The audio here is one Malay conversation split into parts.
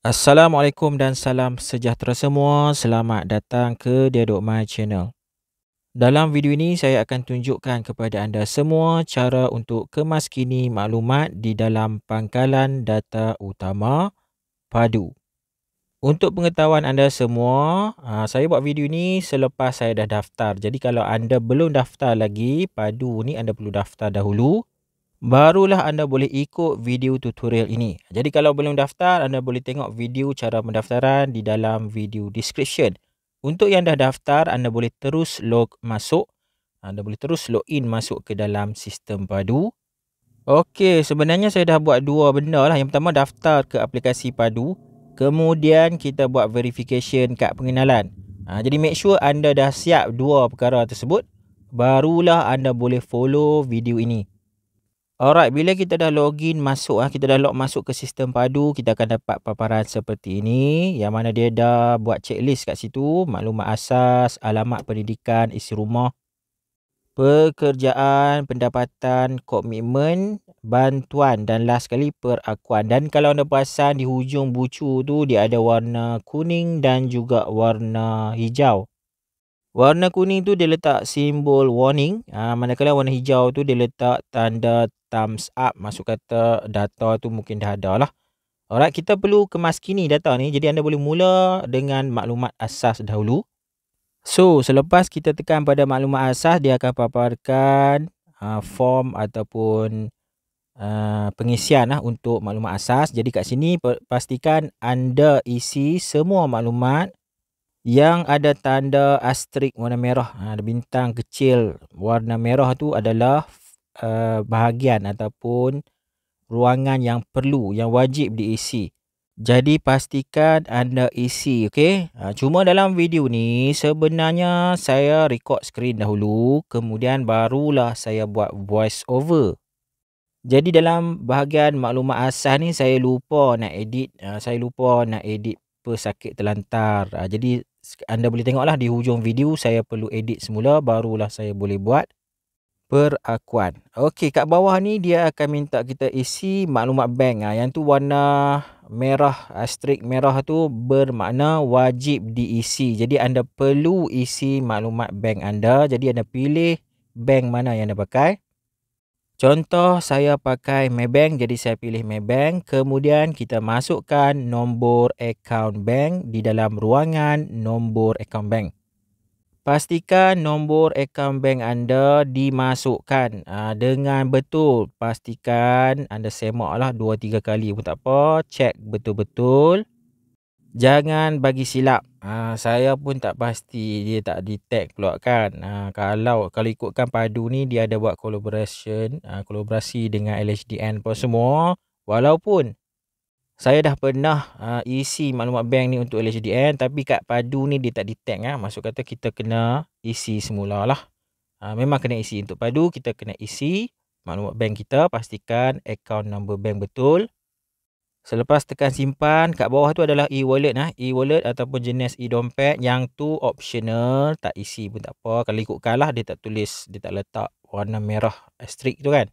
Assalamualaikum dan salam sejahtera semua. Selamat datang ke Diadok My Channel. Dalam video ini saya akan tunjukkan kepada anda semua cara untuk kemaskini maklumat di dalam pangkalan data utama Padu. Untuk pengetahuan anda semua, saya buat video ini selepas saya dah daftar. Jadi kalau anda belum daftar lagi Padu ni, anda perlu daftar dahulu. Barulah anda boleh ikut video tutorial ini. Jadi kalau belum daftar, anda boleh tengok video cara pendaftaran di dalam video description. Untuk yang dah daftar, anda boleh terus log masuk. Anda boleh terus login masuk ke dalam sistem Padu. Okey, sebenarnya saya dah buat dua benda lah. Yang pertama, daftar ke aplikasi Padu. Kemudian kita buat verification kad pengenalan. Jadi make sure anda dah siap dua perkara tersebut. Barulah anda boleh follow video ini. Alright, bila kita dah login masuk, kita dah log masuk ke sistem Padu, kita akan dapat paparan seperti ini. Yang mana dia dah buat checklist kat situ. Maklumat asas, alamat pendidikan, isi rumah, pekerjaan, pendapatan, komitmen, bantuan dan last sekali perakuan. Dan kalau anda perasan di hujung bucu tu dia ada warna kuning dan juga warna hijau. Warna kuning tu dia letak simbol warning, manakala warna hijau tu dia letak tanda thumbs up, maksud kata data tu mungkin dah ada lah. Alright, kita perlu kemaskini data ni, jadi anda boleh mula dengan maklumat asas dahulu. So, selepas kita tekan pada maklumat asas, dia akan paparkan form ataupun pengisian untuk maklumat asas. Jadi kat sini pastikan anda isi semua maklumat yang ada tanda astrik warna merah, ada bintang kecil warna merah tu adalah bahagian ataupun ruangan yang perlu, yang wajib diisi. Jadi pastikan anda isi, okey? Cuma dalam video ni sebenarnya saya record screen dahulu, kemudian barulah saya buat voice over. Jadi dalam bahagian maklumat asas ni saya lupa nak edit, pesakit terlantar. Jadi anda boleh tengoklah di hujung video saya perlu edit semula, barulah saya boleh buat perakuan. Okey, kat bawah ni dia akan minta kita isi maklumat bank. Yang tu warna merah, astrik merah tu bermakna wajib diisi. Jadi anda perlu isi maklumat bank anda. Jadi anda pilih bank mana yang anda pakai. Contoh saya pakai Maybank, jadi saya pilih Maybank. Kemudian kita masukkan nombor akaun bank di dalam ruangan nombor akaun bank. Pastikan nombor akaun bank anda dimasukkan dengan betul. Pastikan anda semaklah 2-3 kali pun tak apa. Cek betul-betul. Jangan bagi silap. Saya pun tak pasti dia tak detect pula kan. Kalau ikutkan Padu ni dia ada buat kolaborasi dengan LHDN apa semua. Walaupun saya dah pernah isi maklumat bank ni untuk LHDN, tapi kat Padu ni dia tak detect. Maksud kata kita kena isi semula lah. Memang kena isi untuk Padu, kita kena isi maklumat bank kita. Pastikan akaun number bank betul. Selepas tekan simpan, kat bawah tu adalah e-wallet. E-wallet ataupun jenis e-dompet. Yang tu optional, tak isi pun tak apa. Kalau ikutkan lah, dia tak tulis, dia tak letak warna merah astrik tu kan.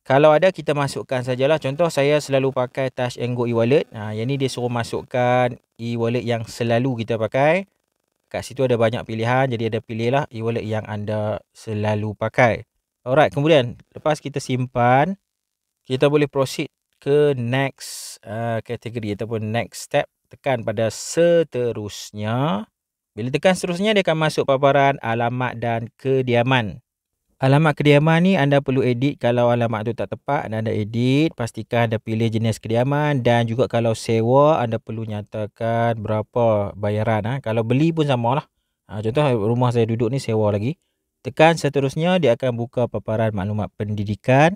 Kalau ada, kita masukkan sajalah. Contoh saya selalu pakai Touch and Go e-wallet. Yang ni dia suruh masukkan e-wallet yang selalu kita pakai. Kat situ ada banyak pilihan, jadi ada pilihlah e-wallet yang anda selalu pakai. Alright, kemudian lepas kita simpan, kita boleh proceed ke next kategori ataupun next step. Tekan pada seterusnya. Bila tekan seterusnya, dia akan masuk paparan alamat dan kediaman. Alamat kediaman ni anda perlu edit. Kalau alamat tu tak tepat, anda edit. Pastikan anda pilih jenis kediaman. Dan juga kalau sewa, anda perlu nyatakan berapa bayaran. Kalau beli pun sama lah. Contoh rumah saya duduk ni sewa lagi. Tekan seterusnya, dia akan buka paparan maklumat pendidikan.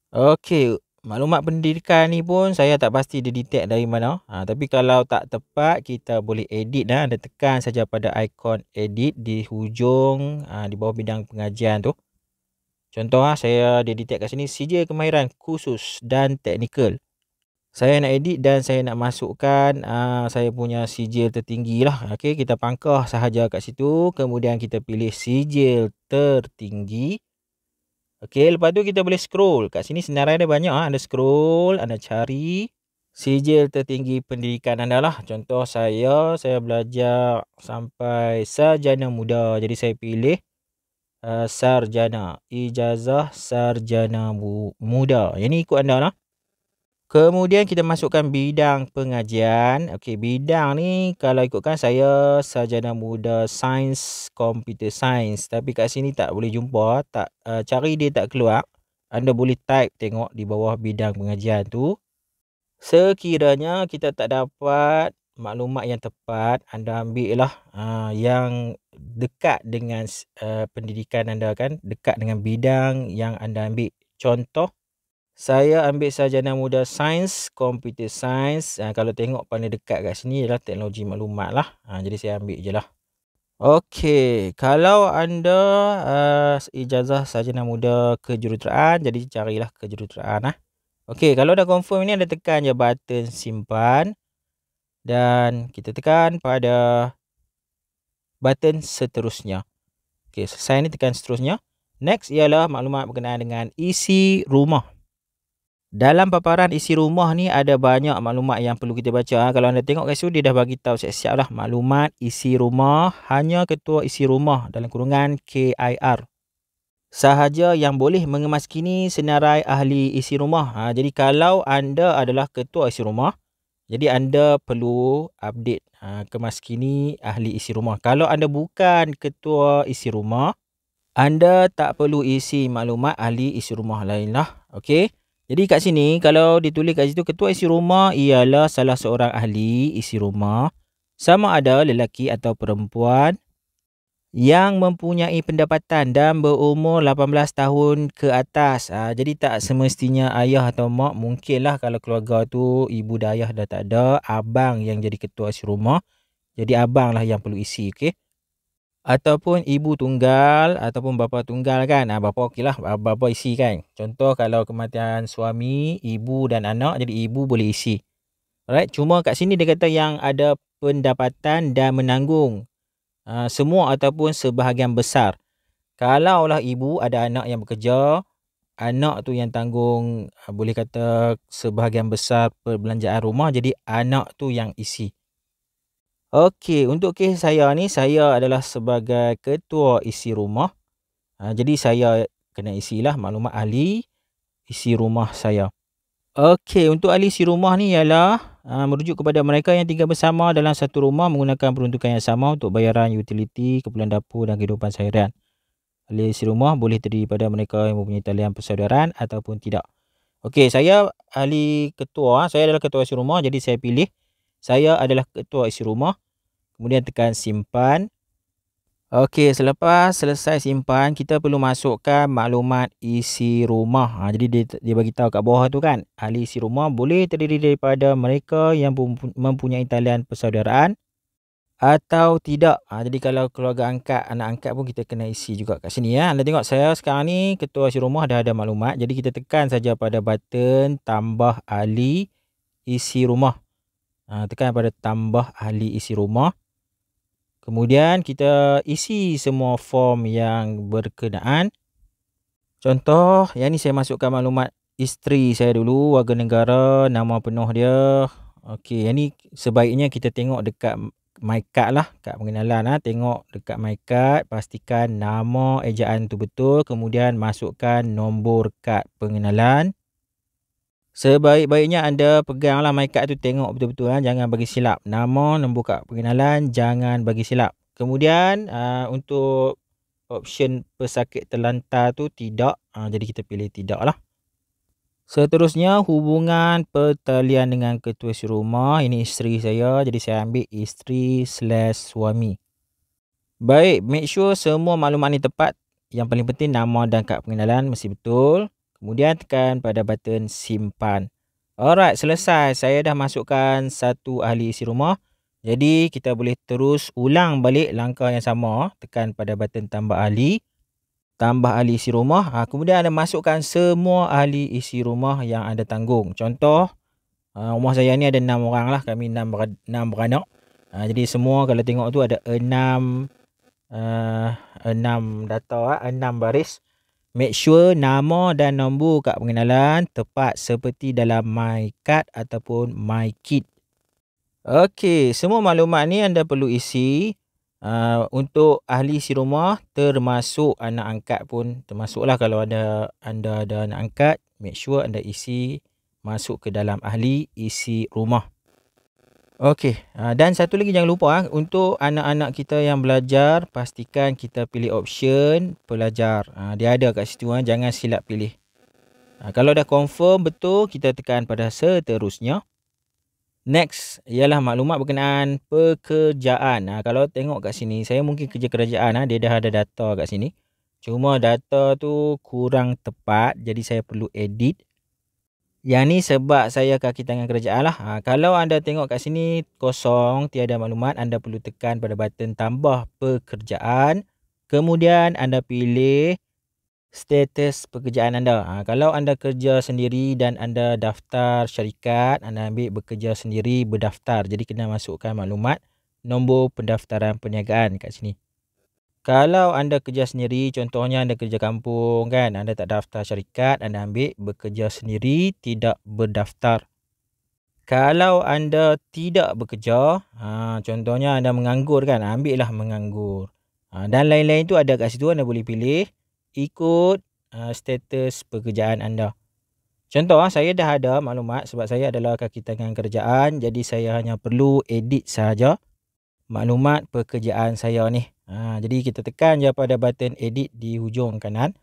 Okey, maklumat pendidikan ni pun saya tak pasti dia detect dari mana. Tapi kalau tak tepat, kita boleh edit. Anda tekan saja pada ikon edit di hujung di bawah bidang pengajian tu. Contoh saya dia detect kat sini sijil kemahiran khusus dan teknikal. Saya nak edit dan saya nak masukkan saya punya sijil tertinggi lah. Okey, kita pangkah sahaja kat situ. Kemudian kita pilih sijil tertinggi. Okey, lepas tu kita boleh scroll. Kat sini senarai dia banyak. Anda scroll, anda cari sijil tertinggi pendidikan anda lah. Contoh saya belajar sampai sarjana muda. Jadi saya pilih sarjana, ijazah sarjana muda. Yang ni ikut anda lah. Kemudian kita masukkan bidang pengajian. Okey, bidang ni kalau ikutkan saya sarjana muda sains computer science. Tapi kat sini tak boleh jumpa, tak cari dia tak keluar. Anda boleh type tengok di bawah bidang pengajian tu. Sekiranya kita tak dapat maklumat yang tepat, anda ambil lah yang dekat dengan pendidikan anda kan, dekat dengan bidang yang anda ambil. Contoh, saya ambil sarjana muda sains computer science. Kalau tengok paling dekat kat sini adalah teknologi maklumat lah. Jadi saya ambil je lah. Okey, kalau anda ijazah sarjana muda kejuruteraan, jadi carilah kejuruteraan lah. Okey, kalau dah confirm ni, anda tekan je button simpan dan kita tekan pada button seterusnya. Okey, selesai ni tekan seterusnya. Next ialah maklumat berkenaan dengan isi rumah. Dalam paparan isi rumah ni ada banyak maklumat yang perlu kita baca. Kalau anda tengok kat situ, dia dah bagi tahu siap-siap lah maklumat isi rumah. Hanya ketua isi rumah dalam kurungan KIR sahaja yang boleh mengemaskini senarai ahli isi rumah. Jadi kalau anda adalah ketua isi rumah, jadi anda perlu update kemaskini ahli isi rumah. Kalau anda bukan ketua isi rumah, anda tak perlu isi maklumat ahli isi rumah lain lah. Okey. Jadi kat sini kalau ditulis kat situ, ketua isi rumah ialah salah seorang ahli isi rumah, sama ada lelaki atau perempuan, yang mempunyai pendapatan dan berumur 18 tahun ke atas. Jadi tak semestinya ayah atau mak. Mungkinlah kalau keluarga tu ibu dan ayah dah tak ada, abang yang jadi ketua isi rumah. Jadi abang lah yang perlu isi, okey. Ataupun ibu tunggal ataupun bapa tunggal kan. Bapa okey lah, bapa isi kan. Contoh kalau kematian suami, ibu dan anak, jadi ibu boleh isi. Alright, cuma kat sini dia kata yang ada pendapatan dan menanggung semua ataupun sebahagian besar. Kalaulah ibu ada anak yang bekerja, anak tu yang tanggung boleh kata sebahagian besar perbelanjaan rumah, jadi anak tu yang isi. Okey, untuk kes saya ni, saya adalah sebagai ketua isi rumah. Jadi saya kena isilah maklumat ahli isi rumah saya. Okey, untuk ahli isi rumah ni ialah merujuk kepada mereka yang tinggal bersama dalam satu rumah menggunakan peruntukan yang sama untuk bayaran utiliti, keperluan dapur dan kehidupan seharian. Ahli isi rumah boleh terdiri pada mereka yang mempunyai talian persaudaraan ataupun tidak. Okey, saya ahli ketua, saya adalah ketua isi rumah, jadi saya pilih saya adalah ketua isi rumah. Kemudian tekan simpan. Okey, selepas selesai simpan, kita perlu masukkan maklumat isi rumah. Jadi dia bagi tahu kat bawah tu kan, ahli isi rumah boleh terdiri daripada mereka yang mempunyai talian persaudaraan atau tidak. Jadi kalau keluarga angkat, anak angkat pun kita kena isi juga kat sini ya. Anda tengok saya sekarang ni ketua isi rumah dah ada maklumat. Jadi kita tekan saja pada button tambah ahli isi rumah. Tekan pada tambah ahli isi rumah. Kemudian kita isi semua form yang berkenaan. Contoh, yang ni saya masukkan maklumat isteri saya dulu, warga negara, nama penuh dia. Okey, yang ni sebaiknya kita tengok dekat my card lah, kad pengenalan lah. Tengok dekat my card, pastikan nama ejaan tu betul. Kemudian masukkan nombor kad pengenalan. Sebaik-baiknya anda peganglah my card tu, tengok betul-betul jangan bagi silap. Nama, nombor kad pengenalan, jangan bagi silap. Kemudian untuk option pesakit terlantar tu tidak, jadi kita pilih tidak lah. Seterusnya hubungan pertalian dengan ketua isi rumah. Ini isteri saya, jadi saya ambil isteri/suami. Baik, make sure semua maklumat ni tepat. Yang paling penting nama dan kad pengenalan mesti betul. Kemudian tekan pada button simpan. Alright, selesai. Saya dah masukkan satu ahli isi rumah. Jadi kita boleh terus ulang balik langkah yang sama. Tekan pada button tambah ahli. Tambah ahli isi rumah. Kemudian anda masukkan semua ahli isi rumah yang anda tanggung. Contoh, rumah saya ni ada 6 orang lah. Kami 6 beranak. Jadi semua kalau tengok tu ada 6 data, 6 baris. Make sure nama dan nombor kad pengenalan tepat seperti dalam MyCard ataupun MyKit. Okey, semua maklumat ni anda perlu isi untuk ahli si rumah, termasuk anak angkat pun termasuklah. Kalau anda ada anak angkat, make sure anda isi masuk ke dalam ahli isi rumah. Okey, dan satu lagi jangan lupa untuk anak-anak kita yang belajar, pastikan kita pilih option pelajar. Dia ada kat situ, jangan silap pilih. Kalau dah confirm betul, kita tekan pada seterusnya. Next ialah maklumat berkenaan pekerjaan. Kalau tengok kat sini, saya mungkin kerja kerajaan, dia dah ada data kat sini. Cuma data tu kurang tepat, jadi saya perlu edit. Yang ni sebab saya kaki tangan kerajaan lah. Kalau anda tengok kat sini kosong, tiada maklumat, anda perlu tekan pada button tambah pekerjaan. Kemudian anda pilih status pekerjaan anda. Kalau anda kerja sendiri dan anda daftar syarikat, anda ambil bekerja sendiri berdaftar. Jadi kena masukkan maklumat nombor pendaftaran perniagaan kat sini. Kalau anda kerja sendiri, contohnya anda kerja kampung kan, anda tak daftar syarikat, anda ambil bekerja sendiri tidak berdaftar. Kalau anda tidak bekerja, contohnya anda menganggur kan, ambillah menganggur. Dan lain-lain tu ada kat situ, anda boleh pilih ikut status pekerjaan anda. Contoh, saya dah ada maklumat sebab saya adalah kaki tangan kerajaan, jadi saya hanya perlu edit sahaja maklumat pekerjaan saya ni. Jadi kita tekan je pada button edit di hujung kanan.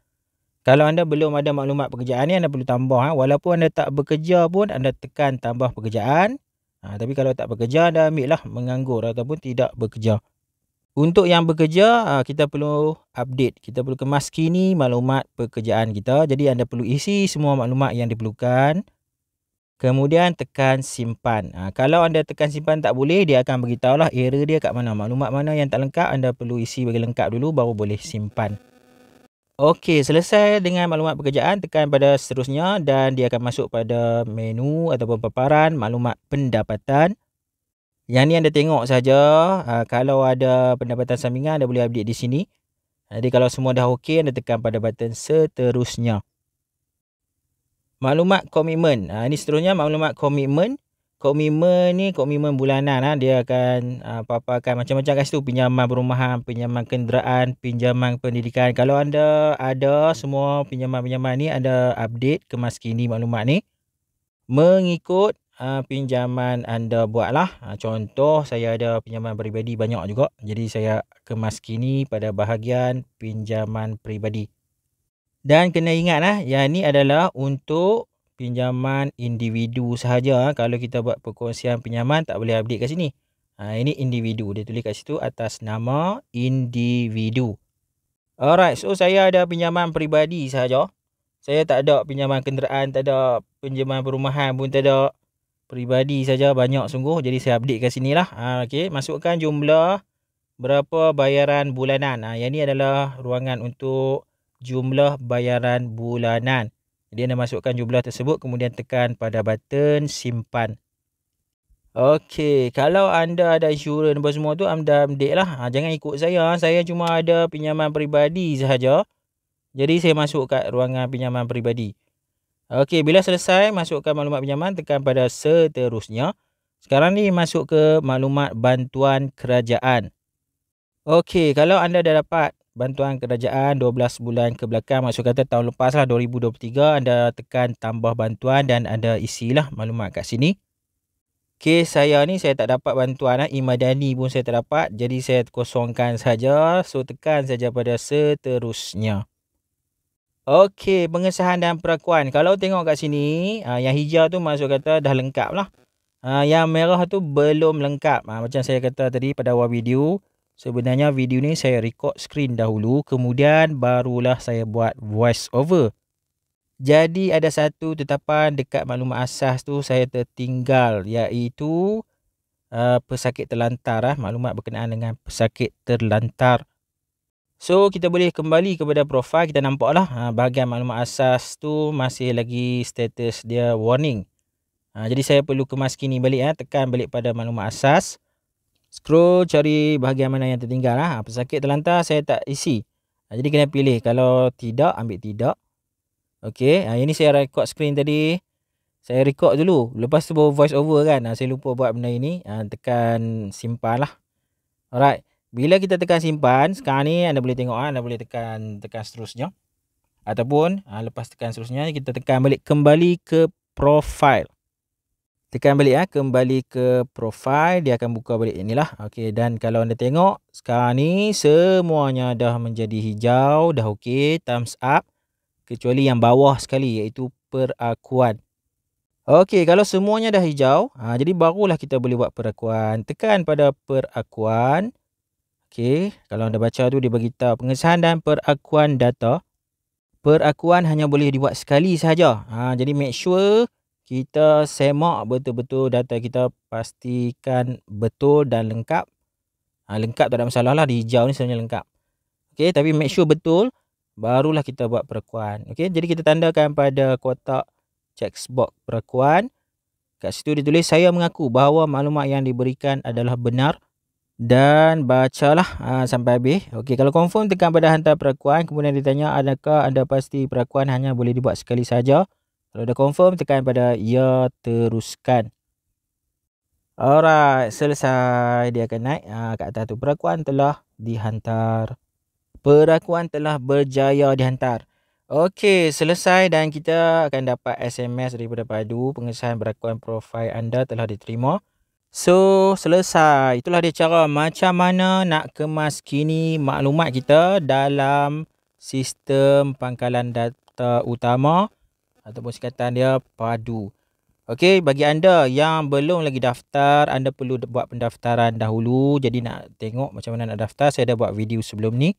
Kalau anda belum ada maklumat pekerjaan ni, anda perlu tambah. Walaupun anda tak bekerja pun, anda tekan tambah pekerjaan. Tapi kalau tak bekerja, anda ambil lah menganggur ataupun tidak bekerja. Untuk yang bekerja, kita perlu update. Kita perlu kemaskini maklumat pekerjaan kita. Jadi anda perlu isi semua maklumat yang diperlukan. Kemudian tekan simpan. Kalau anda tekan simpan tak boleh, dia akan beritahulah error dia kat mana. Maklumat mana yang tak lengkap, anda perlu isi bagi lengkap dulu baru boleh simpan. Okey, selesai dengan maklumat pekerjaan, tekan pada seterusnya dan dia akan masuk pada menu ataupun paparan maklumat pendapatan. Yang ni anda tengok saja. Kalau ada pendapatan sampingan, anda boleh update di sini. Jadi kalau semua dah okey, anda tekan pada button seterusnya. Maklumat komitmen. Ini seterusnya maklumat komitmen. Komitmen ni komitmen bulanan. Dia akan paparkan macam-macam kat situ. Pinjaman perumahan, pinjaman kenderaan, pinjaman pendidikan. Kalau anda ada semua pinjaman-pinjaman ni, anda update kemaskini maklumat ni mengikut pinjaman anda buatlah. Contoh, saya ada pinjaman peribadi banyak juga. Jadi saya kemaskini pada bahagian pinjaman peribadi. Dan kena ingat yang ni adalah untuk pinjaman individu sahaja. Kalau kita buat perkongsian pinjaman, tak boleh update kat sini. Ini individu. Dia tulis kat situ atas nama individu. Alright, so saya ada pinjaman peribadi sahaja. Saya tak ada pinjaman kenderaan, tak ada pinjaman perumahan pun tak ada. Peribadi saja banyak sungguh. Jadi saya update kat sini lah. Okey, masukkan jumlah berapa bayaran bulanan. Yang ni adalah ruangan untuk jumlah bayaran bulanan. Jadi anda masukkan jumlah tersebut, kemudian tekan pada button simpan. Okey, kalau anda ada insurans apa semua tu, anda update lah. Jangan ikut saya. Saya cuma ada pinjaman peribadi sahaja. Jadi saya masuk kat ruangan pinjaman peribadi. Okey, bila selesai masukkan maklumat pinjaman, tekan pada seterusnya. Sekarang ni masuk ke maklumat bantuan kerajaan. Okey, kalau anda dah dapat bantuan kerajaan 12 bulan ke belakang, maksud kata tahun lepas lah 2023, anda tekan tambah bantuan dan anda isilah maklumat kat sini. Kes saya ni saya tak dapat bantuan, Imadani pun saya tak dapat, jadi saya kosongkan saja. So tekan saja pada seterusnya. Okey, pengesahan dan perakuan. Kalau tengok kat sini, yang hijau tu maksud kata dah lengkap lah. Yang merah tu belum lengkap. Macam saya kata tadi pada awal video, sebenarnya video ni saya record screen dahulu, kemudian barulah saya buat voice over. Jadi ada satu tetapan dekat maklumat asas tu saya tertinggal, iaitu pesakit terlantar. Maklumat berkenaan dengan pesakit terlantar. So kita boleh kembali kepada profil, kita nampaklah bahagian maklumat asas tu masih lagi status dia warning. Jadi saya perlu kemaskini balik, tekan balik pada maklumat asas. Scroll cari bahagian mana yang tertinggal. Pesakit terlantar saya tak isi. Jadi kena pilih, kalau tidak ambil tidak. Okey, ini saya record screen tadi. Saya record dulu, lepas tu baru voice over kan. Saya lupa buat benda ini. Tekan simpan lah. Alright. Bila kita tekan simpan, sekarang ni anda boleh tengok, anda boleh tekan seterusnya. Ataupun lepas tekan seterusnya, kita tekan balik kembali ke profile. Tekan balik kembali ke profile, dia akan buka balik inilah. Okey, dan kalau anda tengok sekarang ni semuanya dah menjadi hijau, dah okey, thumbs up, kecuali yang bawah sekali iaitu perakuan. Okey, kalau semuanya dah hijau, jadi barulah kita boleh buat perakuan. Tekan pada perakuan. Okey, kalau anda baca tu dia beritahu pengesahan dan perakuan data. Perakuan hanya boleh dibuat sekali sahaja. Jadi make sure kita semak betul-betul data kita, pastikan betul dan lengkap. Lengkap tak ada masalah lah, di hijau ni sebenarnya lengkap. Okey, tapi make sure betul, barulah kita buat perakuan. Okey, jadi kita tandakan pada kotak checkbox perakuan. Kat situ ditulis, saya mengaku bahawa maklumat yang diberikan adalah benar, dan bacalah sampai habis. Okey, kalau confirm tekan pada hantar perakuan, kemudian ditanya adakah anda pasti perakuan hanya boleh dibuat sekali saja. Kalau dah confirm, tekan pada ya, teruskan. Alright, selesai. Dia akan naik kat atas tu, perakuan telah dihantar. Perakuan telah berjaya dihantar. Okey, selesai dan kita akan dapat SMS daripada Padu, pengesahan perakuan profil anda telah diterima. So, selesai. Itulah dia cara macam mana nak kemaskini maklumat kita dalam sistem pangkalan data utama ataupun singkatan dia Padu. Okey, bagi anda yang belum lagi daftar, anda perlu buat pendaftaran dahulu. Jadi nak tengok macam mana nak daftar, saya dah buat video sebelum ni.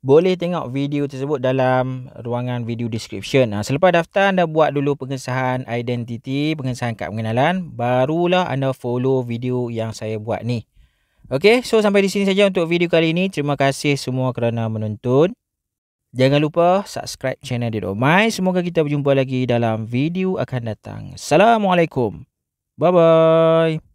Boleh tengok video tersebut dalam ruangan video description. Selepas daftar, anda buat dulu pengesahan identiti, pengesahan kad pengenalan, barulah anda follow video yang saya buat ni. Okey, so sampai di sini saja untuk video kali ini. Terima kasih semua kerana menonton. Jangan lupa subscribe channel Didomai. Semoga kita berjumpa lagi dalam video akan datang. Assalamualaikum. Bye-bye.